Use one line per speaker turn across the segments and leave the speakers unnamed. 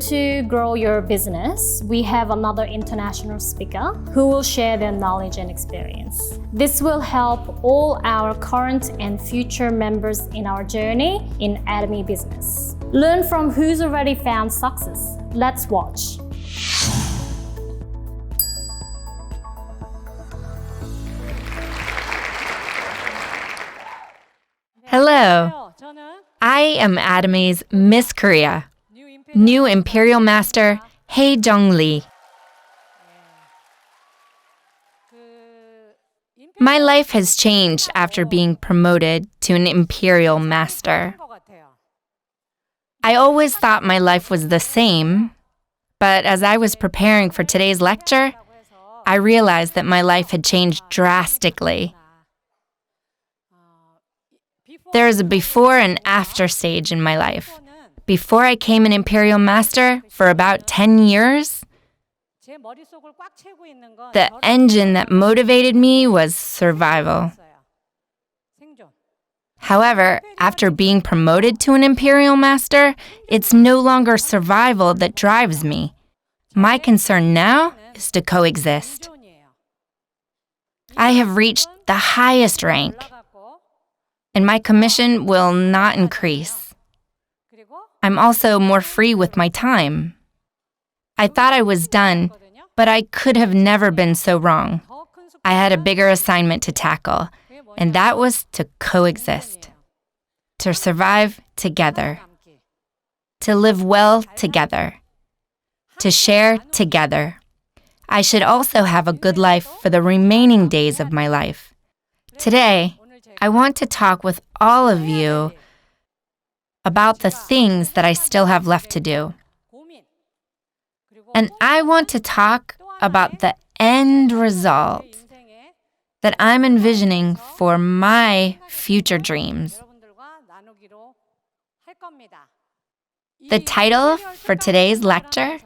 to grow your business, we have another international speaker who will share their knowledge and experience. This will help all our current and future members in our journey in Atomy business. Learn from who's already found success. Let's watch.
Hello, I am Atomy's Miss Korea, new Imperial Master Hye-Jeong Lee. My life has changed after being promoted to an Imperial Master. I always thought my life was the same, but as I was preparing for today's lecture, I realized that my life had changed drastically. There is a before and after stage in my life. Before I became an Imperial Master, for about 10 years, the engine that motivated me was survival. However, after being promoted to an Imperial Master, it's no longer survival that drives me. My concern now is to coexist. I have reached the highest rank, and my commission will not increase. I'm also more free with my time. I thought I was done, but I could have never been so wrong. I had a bigger assignment to tackle, and that was to coexist, to survive together, to live well together, to share together. I should also have a good life for the remaining days of my life. Today, I want to talk with all of you about the things that I still have left to do. And I want to talk about the end result that I'm envisioning for my future dreams. The title for today's lecture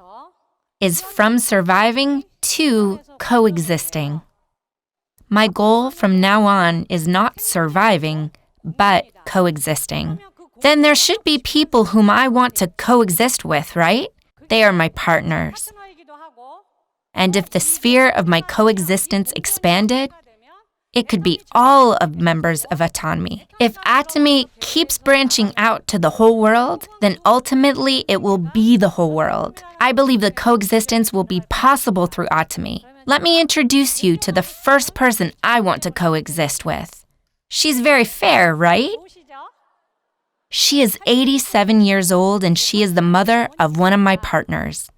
is From Surviving to Coexisting. My goal from now on is not surviving, but coexisting. Then there should be people whom I want to coexist with, right? They are my partners. And if the sphere of my coexistence expanded, it could be all of members of Atomy. If Atomy keeps branching out to the whole world, then ultimately it will be the whole world. I believe the coexistence will be possible through Atomy. Let me introduce you to the first person I want to coexist with. She's very fair, right? She is 87 years old and she is the mother of one of my partners.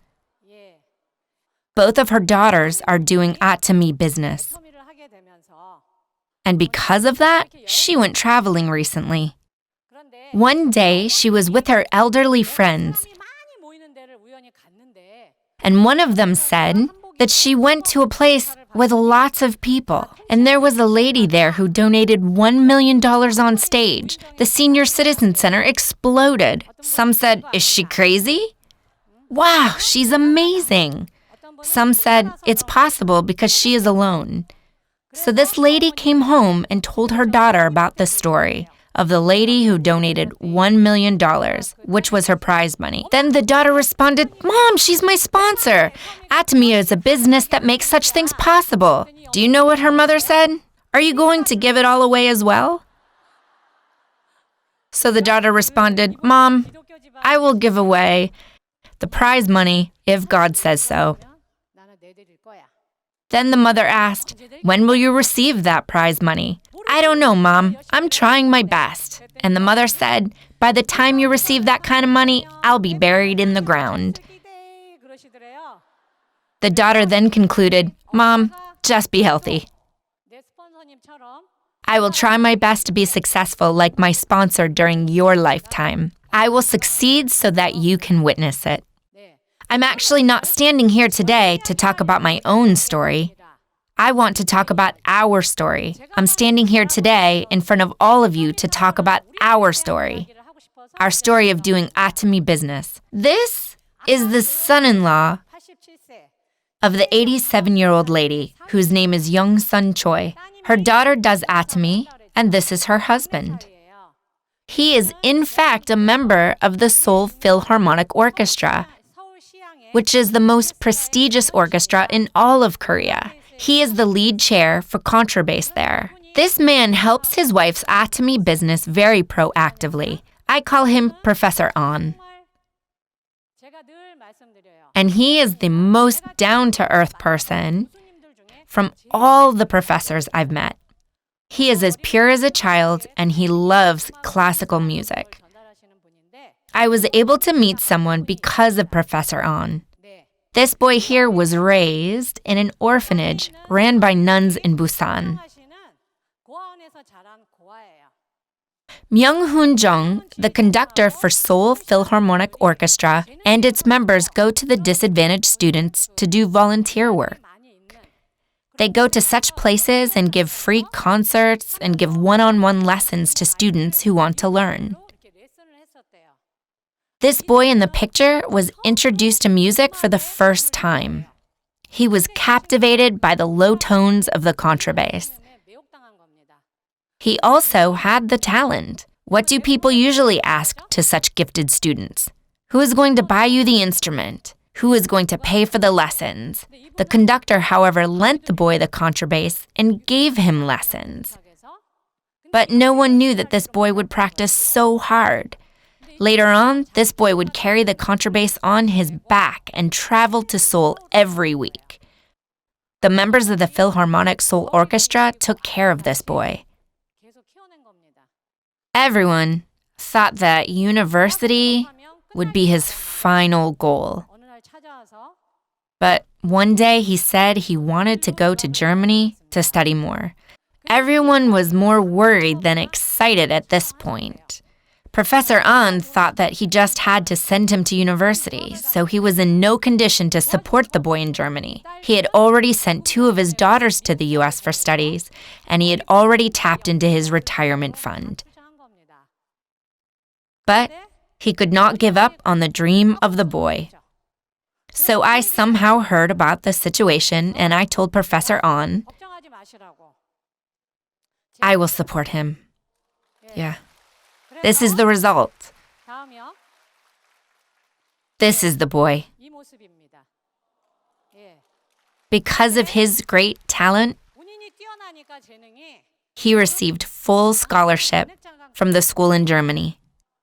Both of her daughters are doing Atomy business. And because of that, she went traveling recently. One day, she was with her elderly friends, and one of them said that she went to a place with lots of people, and there was a lady there who donated $1 million on stage. The Senior Citizen Center exploded. Some said, "Is she crazy?" "Wow, she's amazing." Some said, "It's possible because she is alone." So this lady came home and told her daughter about the story of the lady who donated $1 million, which was her prize money. Then the daughter responded, "Mom, she's my sponsor. Atomy is a business that makes such things possible." Do you know what her mother said? "Are you going to give it all away as well?" So the daughter responded, "Mom, I will give away the prize money if God says so." Then the mother asked, "When will you receive that prize money?" "I don't know, Mom. I'm trying my best." And the mother said, "By the time you receive that kind of money, I'll be buried in the ground." The daughter then concluded, "Mom, just be healthy. I will try my best to be successful like my sponsor during your lifetime. I will succeed so that you can witness it." I'm actually not standing here today to talk about my own story. I want to talk about our story. I'm standing here today in front of all of you to talk about our story of doing Atomy business. This is the son-in-law of the 87-year-old lady whose name is Young-sun Choi. Her daughter does Atomy, and this is her husband. He is in fact a member of the Seoul Philharmonic Orchestra which is the most prestigious orchestra in all of Korea. He is the lead chair for contrabass there. This man helps his wife's Atomy business very proactively. I call him Professor An. And he is the most down-to-earth person from all the professors I've met. He is as pure as a child, and he loves classical music. I was able to meet someone because of Professor An. This boy here was raised in an orphanage ran by nuns in Busan. Hye-Jeong, the conductor for Seoul Philharmonic Orchestra, and its members go to the disadvantaged students to do volunteer work. They go to such places and give free concerts and give one-on-one lessons to students who want to learn. This boy in the picture was introduced to music for the first time. He was captivated by the low tones of the contrabass. He also had the talent. What do people usually ask to such gifted students? Who is going to buy you the instrument? Who is going to pay for the lessons? The conductor, however, lent the boy the contrabass and gave him lessons. But no one knew that this boy would practice so hard. Later on, this boy would carry the contrabass on his back and travel to Seoul every week. The members of the Philharmonic Seoul Orchestra took care of this boy. Everyone thought that university would be his final goal. But one day he said he wanted to go to Germany to study more. Everyone was more worried than excited at this point. Professor An thought that he just had to send him to university, so he was in no condition to support the boy in Germany. He had already sent 2 of his daughters to the US for studies, and he had already tapped into his retirement fund. But he could not give up on the dream of the boy. So I somehow heard about the situation, and I told Professor An, I will support him. Yeah. This is the result. This is the boy. Because of his great talent, he received full scholarship from the school in Germany.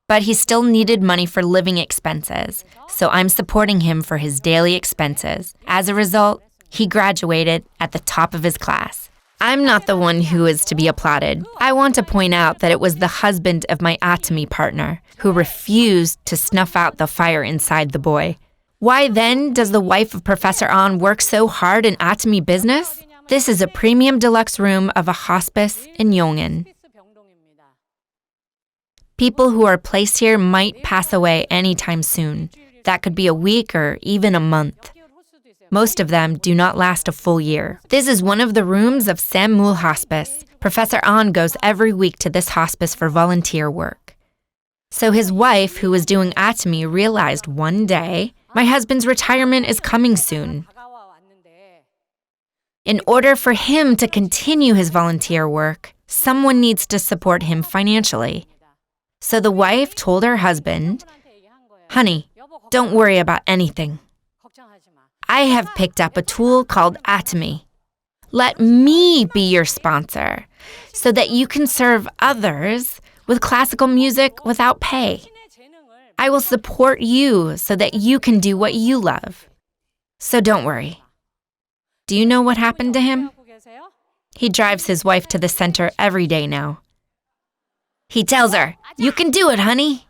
But he still needed money for living expenses, so I'm supporting him for his daily expenses. As a result, he graduated at the top of his class. I'm not the one who is to be applauded. I want to point out that it was the husband of my Atomy partner who refused to snuff out the fire inside the boy. Why then does the wife of Professor An work so hard in Atomy business? This is a premium deluxe room of a hospice in Yongin. People who are placed here might pass away anytime soon. That could be a week or even a month. Most of them do not last a full year. This is one of the rooms of Sammul Hospice. Professor An goes every week to this hospice for volunteer work. So his wife, who was doing Atomy, realized one day, my husband's retirement is coming soon. In order for him to continue his volunteer work, someone needs to support him financially. So the wife told her husband, honey, don't worry about anything. I have picked up a tool called Atomy. Let me be your sponsor so that you can serve others with classical music without pay. I will support you so that you can do what you love. So don't worry. Do you know what happened to him? He drives his wife to the center every day now. He tells her, you can do it, honey.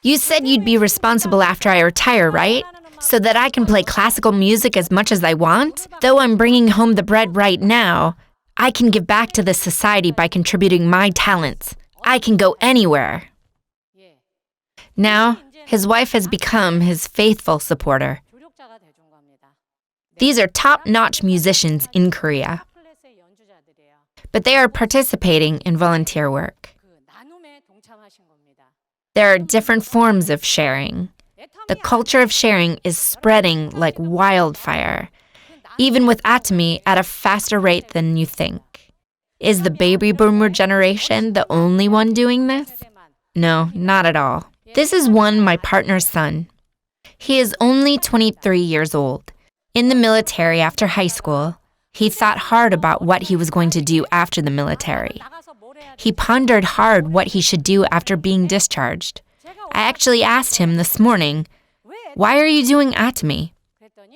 You said you'd be responsible after I retire, right? So that I can play classical music as much as I want? Though I'm bringing home the bread right now, I can give back to the society by contributing my talents. I can go anywhere. Now, his wife has become his faithful supporter. These are top-notch musicians in Korea. But they are participating in volunteer work. There are different forms of sharing. The culture of sharing is spreading like wildfire, even with Atomy at a faster rate than you think. Is the baby boomer generation the only one doing this? No, not at all. This is my partner's son. He is only 23 years old. In the military after high school, he thought hard about what he was going to do after the military. He pondered hard what he should do after being discharged. I actually asked him this morning, "Why are you doing Atomy?"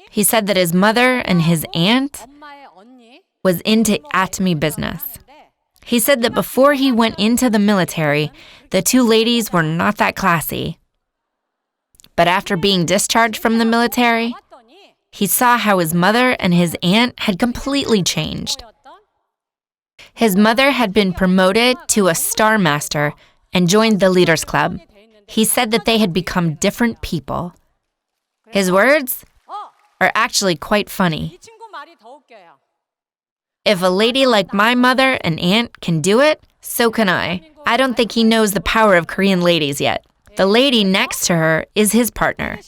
He said that his mother and his aunt was into Atomy business. He said that before he went into the military, the two ladies were not that classy. But after being discharged from the military, he saw how his mother and his aunt had completely changed. His mother had been promoted to a Star Master and joined the Leaders Club. He said that they had become different people. His words are actually quite funny. If a lady like my mother and aunt can do it, so can I. I don't think he knows the power of Korean ladies yet. The lady next to her is his partner.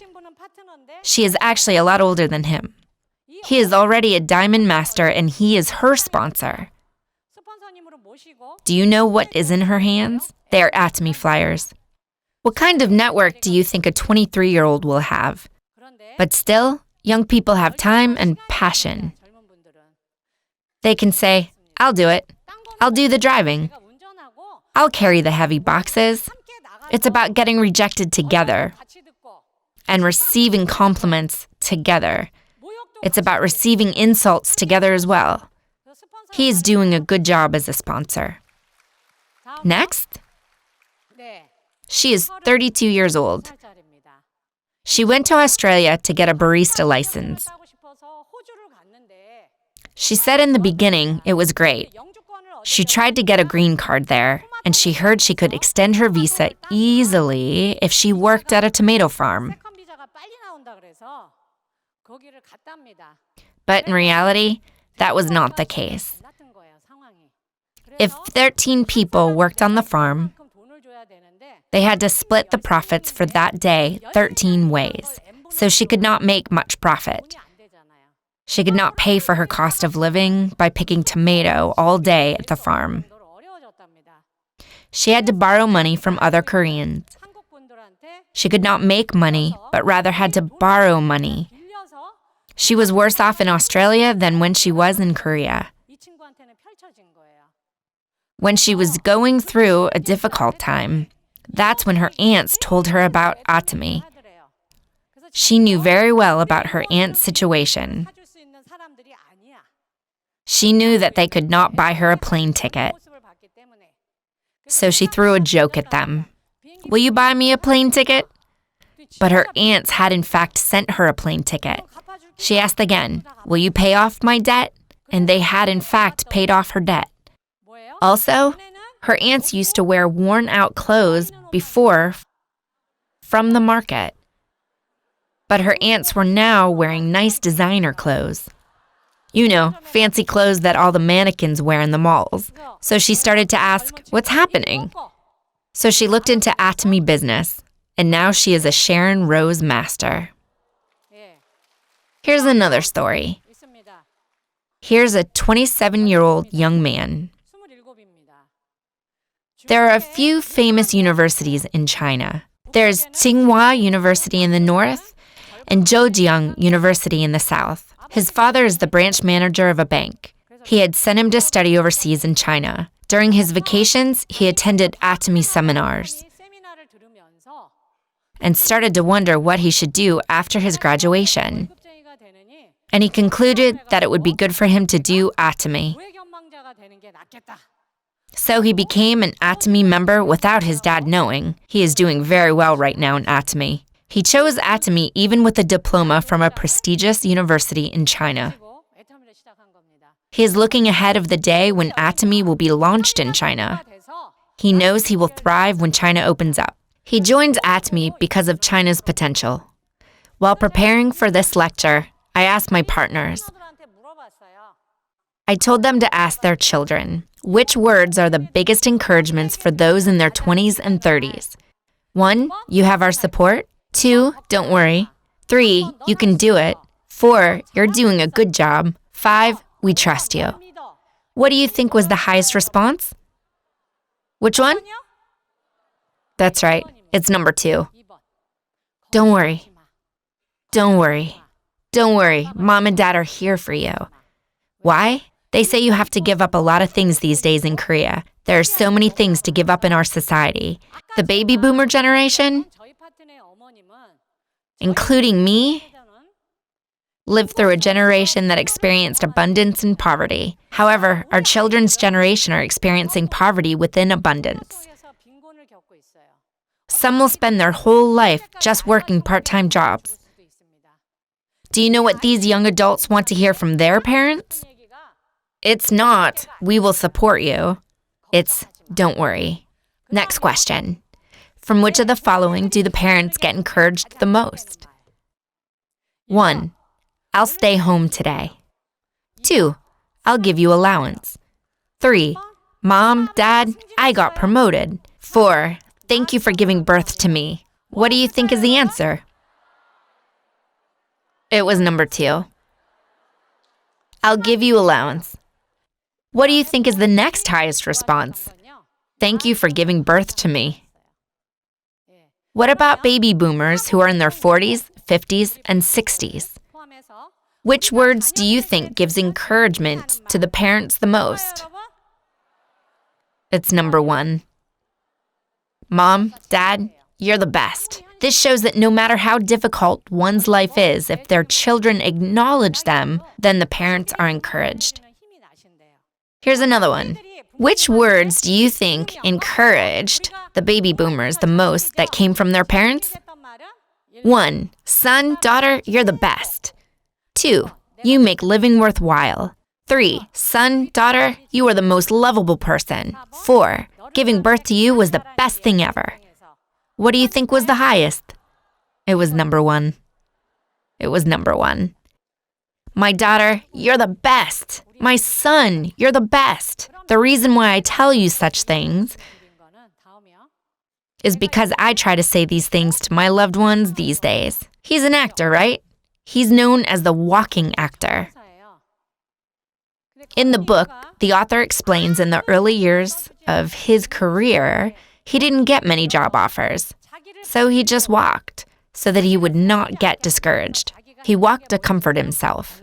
She is actually a lot older than him. He is already a Diamond Master and he is her sponsor. Do you know what is in her hands? They are Atomy flyers. What kind of network do you think a 23-year-old will have? But still, young people have time and passion. They can say, "I'll do it. I'll do the driving. I'll carry the heavy boxes." It's about getting rejected together and receiving compliments together. It's about receiving insults together as well. He is doing a good job as a sponsor. Next, she is 32 years old. She went to Australia to get a barista license. She said in the beginning it was great. She tried to get a green card there, and she heard she could extend her visa easily if she worked at a tomato farm. But in reality, that was not the case. If 13 people worked on the farm, they had to split the profits for that day 13 ways, so she could not make much profit. She could not pay for her cost of living by picking tomato all day at the farm. She had to borrow money from other Koreans. She could not make money, but rather had to borrow money. She was worse off in Australia than when she was in Korea. When she was going through a difficult time, that's when her aunts told her about Atomy. She knew very well about her aunt's situation. She knew that they could not buy her a plane ticket. So she threw a joke at them. "Will you buy me a plane ticket?" But her aunts had in fact sent her a plane ticket. She asked again, "Will you pay off my debt?" And they had in fact paid off her debt. Also, her aunts used to wear worn-out clothes before from the market. But her aunts were now wearing nice designer clothes. You know, fancy clothes that all the mannequins wear in the malls. So she started to ask, "What's happening?" So she looked into Atomy business, and now she is a Sharon Rose Master. Here's another story. Here's a 27-year-old young man. There are a few famous universities in China. There's Tsinghua University in the north and Hye-Jeong University in the south. His father is the branch manager of a bank. He had sent him to study overseas in China. During his vacations, he attended Atomy seminars and started to wonder what he should do after his graduation. And he concluded that it would be good for him to do Atomy. So he became an Atomy member without his dad knowing. He is doing very well right now in Atomy. He chose Atomy even with a diploma from a prestigious university in China. He is looking ahead of the day when Atomy will be launched in China. He knows he will thrive when China opens up. He joins Atomy because of China's potential. While preparing for this lecture, I asked my partners. I told them to ask their children, which words are the biggest encouragements for those in their 20s and 30s? 1, you have our support. 2, don't worry. 3, you can do it. 4, you're doing a good job. 5, we trust you. What do you think was the highest response? Which one? That's right. It's number 2. Don't worry. Don't worry. Don't worry. Mom and Dad are here for you. Why? They say you have to give up a lot of things these days in Korea. There are so many things to give up in our society. The baby boomer generation, including me, lived through a generation that experienced abundance and poverty. However, our children's generation are experiencing poverty within abundance. Some will spend their whole life just working part-time jobs. Do you know what these young adults want to hear from their parents? It's not, we will support you. It's, don't worry. Next question. From which of the following do the parents get encouraged the most? 1. I'll stay home today. 2. I'll give you allowance. 3. Mom, Dad, I got promoted. 4. Thank you for giving birth to me. What do you think is the answer? It was number 2. I'll give you allowance. What do you think is the next highest response? Thank you for giving birth to me. What about baby boomers who are in their 40s, 50s, and 60s? Which words do you think gives encouragement to the parents the most? It's number 1. Mom, Dad, you're the best. This shows that no matter how difficult one's life is, if their children acknowledge them, then the parents are encouraged. Here's another one. Which words do you think encouraged the baby boomers the most that came from their parents? 1. Son, daughter, you're the best. 2. You make living worthwhile. 3. Son, daughter, you are the most lovable person. 4. Giving birth to you was the best thing ever. What do you think was the highest? It was number 1. It was number 1. My daughter, you're the best. My son, you're the best. The reason why I tell you such things is because I try to say these things to my loved ones these days. He's an actor, right? He's known as the walking actor. In the book, the author explains in the early years of his career, he didn't get many job offers. So he just walked so that he would not get discouraged. He walked to comfort himself.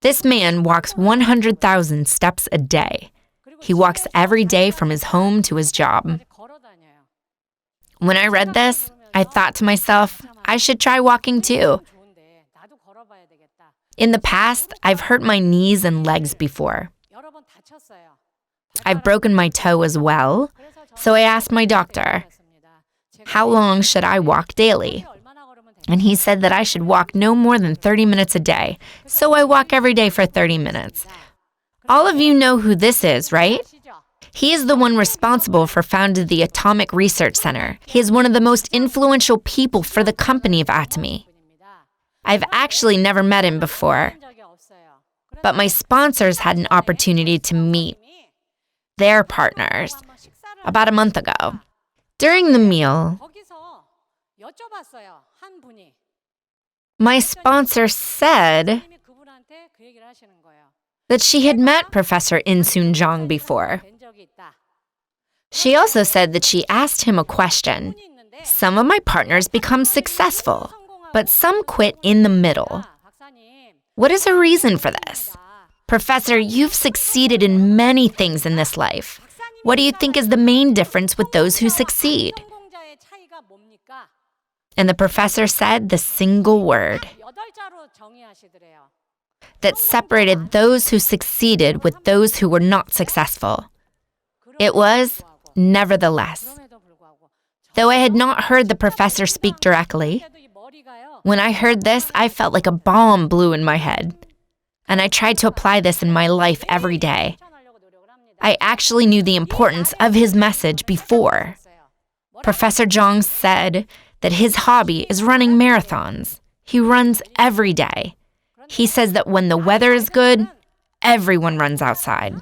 This man walks 100,000 steps a day. He walks every day from his home to his job. When I read this, I thought to myself, I should try walking too. In the past, I've hurt my knees and legs before. I've broken my toe as well, so I asked my doctor, how long should I walk daily? And he said that I should walk no more than 30 minutes a day, so I walk every day for 30 minutes. All of you know who this is, right? He is the one responsible for founding the Atomic Research Center. He is one of the most influential people for the company of Atomy. I've actually never met him before, but my sponsors had an opportunity to meet their partners about a month ago. During the meal, my sponsor said that she had met Professor Hye-Jeong before. She also said that she asked him a question. Some of my partners become successful, but some quit in the middle. What is the reason for this? Professor, you've succeeded in many things in this life. What do you think is the main difference with those who succeed? And the professor said the single word that separated those who succeeded with those who were not successful. It was, nevertheless. Though I had not heard the professor speak directly, when I heard this, I felt like a bomb blew in my head. And I tried to apply this in my life every day. I actually knew the importance of his message before. Professor Jeong said that his hobby is running marathons. He runs every day. He says that when the weather is good, everyone runs outside.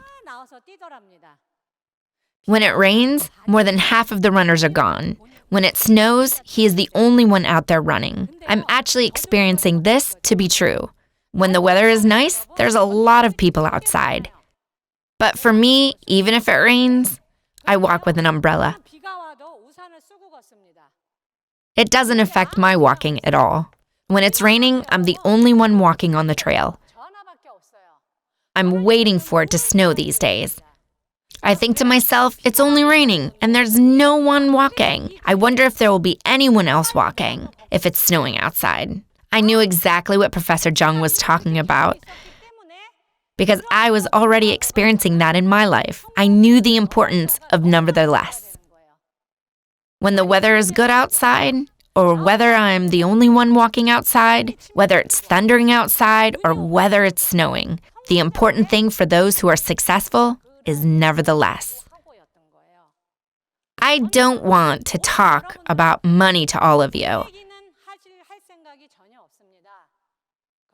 When it rains, more than half of the runners are gone. When it snows, he is the only one out there running. I'm actually experiencing this to be true. When the weather is nice, there's a lot of people outside. But for me, even if it rains, I walk with an umbrella. It doesn't affect my walking at all. When it's raining, I'm the only one walking on the trail. I'm waiting for it to snow these days. I think to myself, it's only raining and there's no one walking. I wonder if there will be anyone else walking if it's snowing outside. I knew exactly what Professor Jeong was talking about because I was already experiencing that in my life. I knew the importance of nevertheless. When the weather is good outside, or whether I'm the only one walking outside, whether it's thundering outside, or whether it's snowing, the important thing for those who are successful is nevertheless. I don't want to talk about money to all of you.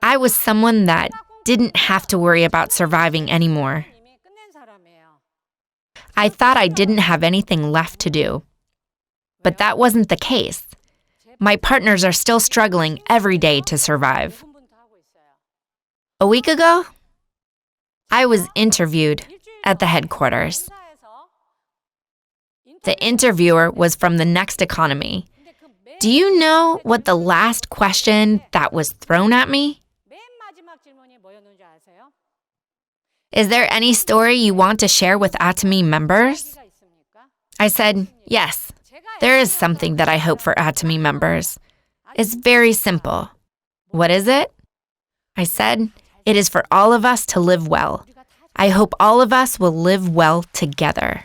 I was someone that didn't have to worry about surviving anymore. I thought I didn't have anything left to do. But that wasn't the case. My partners are still struggling every day to survive. A week ago, I was interviewed at the headquarters. The interviewer was from the Next Economy. Do you know what the last question that was thrown at me? Is there any story you want to share with Atomy members? I said, yes. There is something that I hope for Atomy members. It's very simple. What is it? I said, it is for all of us to live well. I hope all of us will live well together.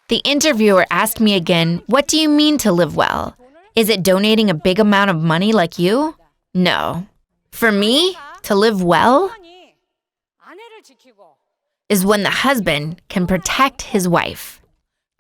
The interviewer asked me again, what do you mean to live well? Is it donating a big amount of money like you? No. For me, to live well is when the husband can protect his wife.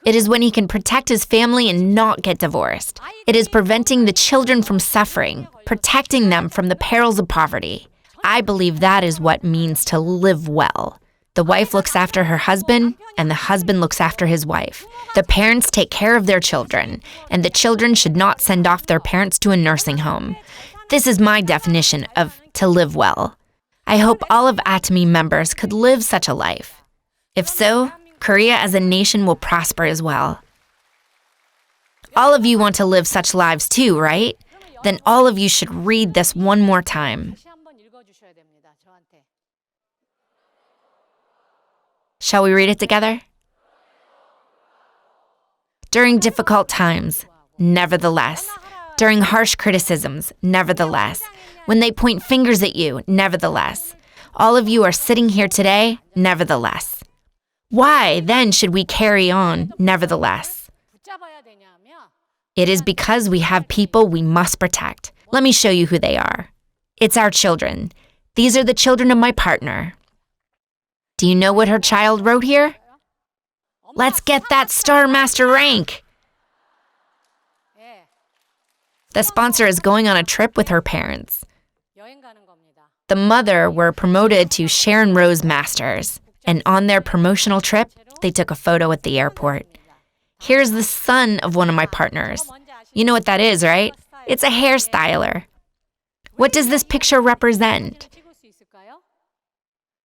It is when he can protect his family and not get divorced. It is preventing the children from suffering, protecting them from the perils of poverty. I believe that is what means to live well. The wife looks after her husband, and the husband looks after his wife. The parents take care of their children, and the children should not send off their parents to a nursing home. This is my definition of to live well. I hope all of Atomy members could live such a life. If so, Korea as a nation will prosper as well. All of you want to live such lives too, right? Then all of you should read this one more time. Shall we read it together? During difficult times, nevertheless. During harsh criticisms, nevertheless. When they point fingers at you, nevertheless. All of you are sitting here today, nevertheless. Why, then, should we carry on, nevertheless? It is because we have people we must protect. Let me show you who they are. It's our children. These are the children of my partner. Do you know what her child wrote here? Let's get that Star Master rank! The sponsor is going on a trip with her parents. The mother were promoted to Sharon Rose Masters. And on their promotional trip, they took a photo at the airport. Here's the son of one of my partners. You know what that is, right? It's a hairstyler. What does this picture represent?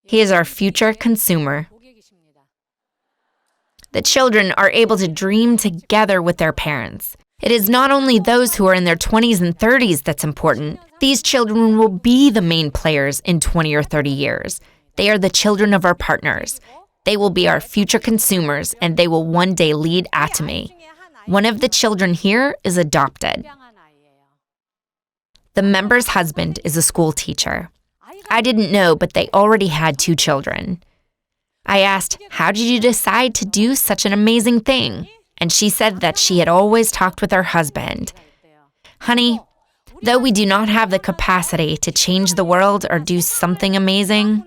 He is our future consumer. The children are able to dream together with their parents. It is not only those who are in their 20s and 30s that's important. These children will be the main players in 20 or 30 years. They are the children of our partners. They will be our future consumers, and they will one day lead Atomy. One of the children here is adopted. The member's husband is a school teacher. I didn't know, but they already had 2 children. I asked, how did you decide to do such an amazing thing? And she said that she had always talked with her husband. Honey, though we do not have the capacity to change the world or do something amazing,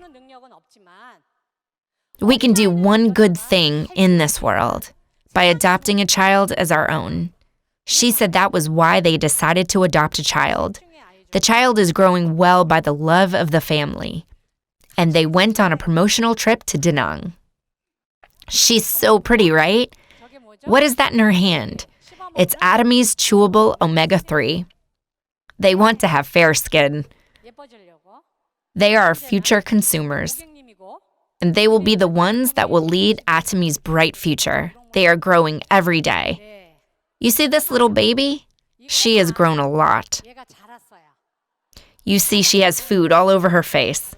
we can do one good thing in this world by adopting a child as our own. She said that was why they decided to adopt a child. The child is growing well by the love of the family. And they went on a promotional trip to Da Nang. She's so pretty, right? What is that in her hand? It's Atomy's chewable omega-3. They want to have fair skin. They are our future consumers. And they will be the ones that will lead Atomy's bright future. They are growing every day. You see this little baby? She has grown a lot. You see she has food all over her face.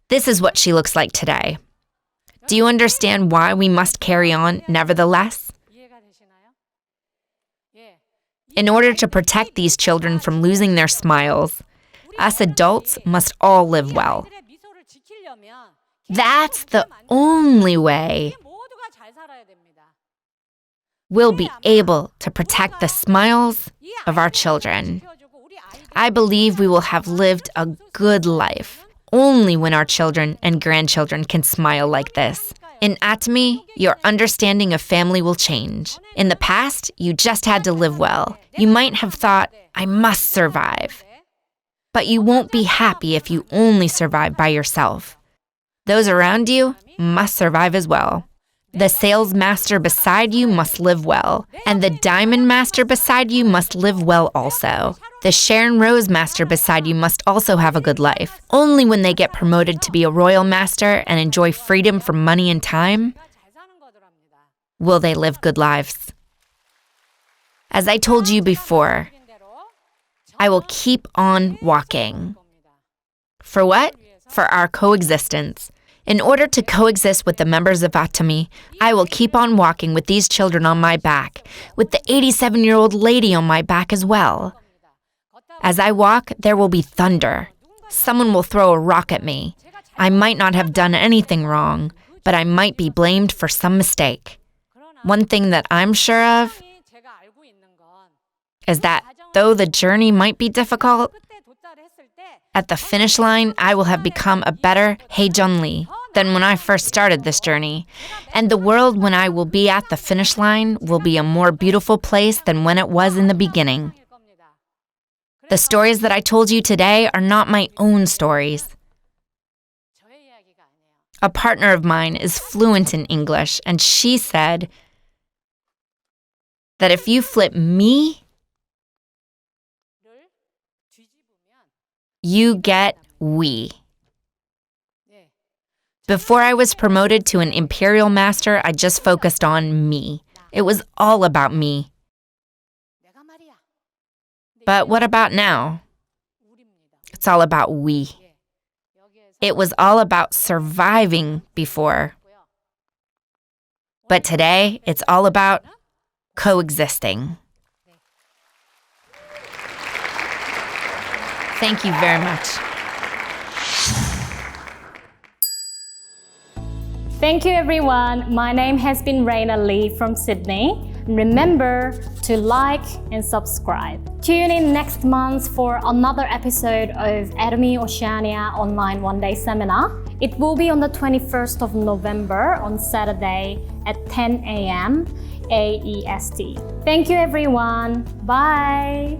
This is what she looks like today. Do you understand why we must carry on nevertheless? In order to protect these children from losing their smiles, us adults must all live well. That's the only way we'll be able to protect the smiles of our children. I believe we will have lived a good life only when our children and grandchildren can smile like this. In Atomy, your understanding of family will change. In the past, you just had to live well. You might have thought, I must survive. But you won't be happy if you only survive by yourself. Those around you must survive as well. The sales master beside you must live well, and the diamond master beside you must live well also. The Sharon Rose master beside you must also have a good life. Only when they get promoted to be a royal master and enjoy freedom from money and time will they live good lives. As I told you before, I will keep on walking. For what? For our coexistence. In order to coexist with the members of Atomy, I will keep on walking with these children on my back, with the 87-year-old lady on my back as well. As I walk, there will be thunder. Someone will throw a rock at me. I might not have done anything wrong, but I might be blamed for some mistake. One thing that I'm sure of is that though the journey might be difficult, at the finish line, I will have become a better Hye-Jeong Lee than when I first started this journey. And the world when I will be at the finish line will be a more beautiful place than when it was in the beginning. The stories that I told you today are not my own stories. A partner of mine is fluent in English, and she said that if you flip me, you get we. Before I was promoted to an Imperial master, I just focused on me. It was all about me. But what about now? It's all about we. It was all about surviving before. But today, it's all about coexisting. Thank you very much.
Thank you, everyone. My name has been Raina Lee from Sydney. Remember to like and subscribe. Tune in next month for another episode of Atomy Oceania Online One-Day Seminar. It will be on the 21st of November on Saturday at 10 a.m. AEST. Thank you, everyone. Bye.